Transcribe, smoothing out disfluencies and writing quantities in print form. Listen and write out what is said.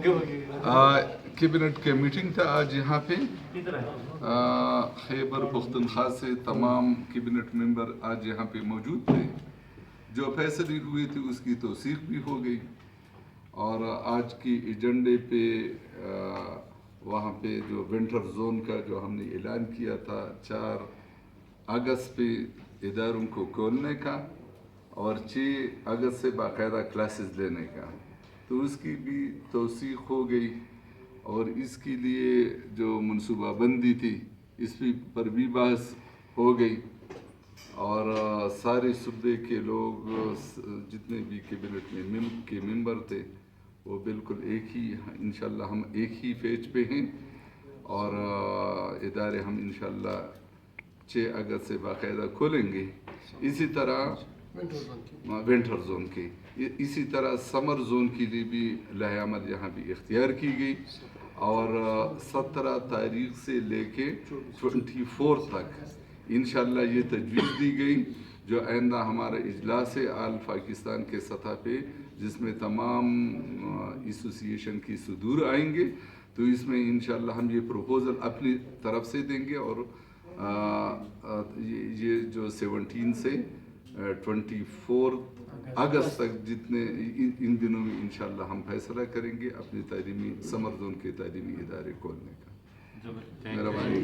Cabinet की meeting था आज यहाँ पे खैबर पख्तूनख्वा से तमाम कैबिनेट मेंबर आज यहाँ पे मौजूद थे। जो फैसले हुए थे उसकी तौसीक भी हो गई और आज की एजेंडे पे वहाँ पे जो विंटर जोन का जो हमने ऐलान किया था 4 अगस्त पे इदारों को खोलने का और 6 अगस्त से बाकायदा क्लासेस लेने का, तो उसकी भी तौसीक हो गई। और इसके लिए जो मनसूबाबंदी थी इस पर भी बहस हो गई और सारे सूबे के लोग जितने भी कैबिनेट में के मेंबर थे वो बिल्कुल एक ही, इंशाल्लाह हम एक ही पेज पे हैं और इदारे हम इंशाल्लाह 6 अगस्त से बाकायदा खोलेंगे। इसी तरह विंटर जोन की, इसी तरह समर जोन के लिए भी लहमत यहाँ भी इख्तियार की गई और 17 तारीख से लेके 24 तक इंशाल्लाह ये तजवीज़ दी गई जो आइंदा हमारा इजलास है आल पाकिस्तान के सतह पे जिसमें तमाम एसोसिएशन की सदूर आएंगे, तो इसमें इंशाल्लाह हम ये प्रपोज़ल अपनी तरफ से देंगे और ये जो 17 से 24 अगस्त तक जितने इन दिनों में इंशाल्लाह हम फैसला करेंगे अपनी तालीमी समर जोन के तालीमी इदारे खोलने का। मेहरबानी।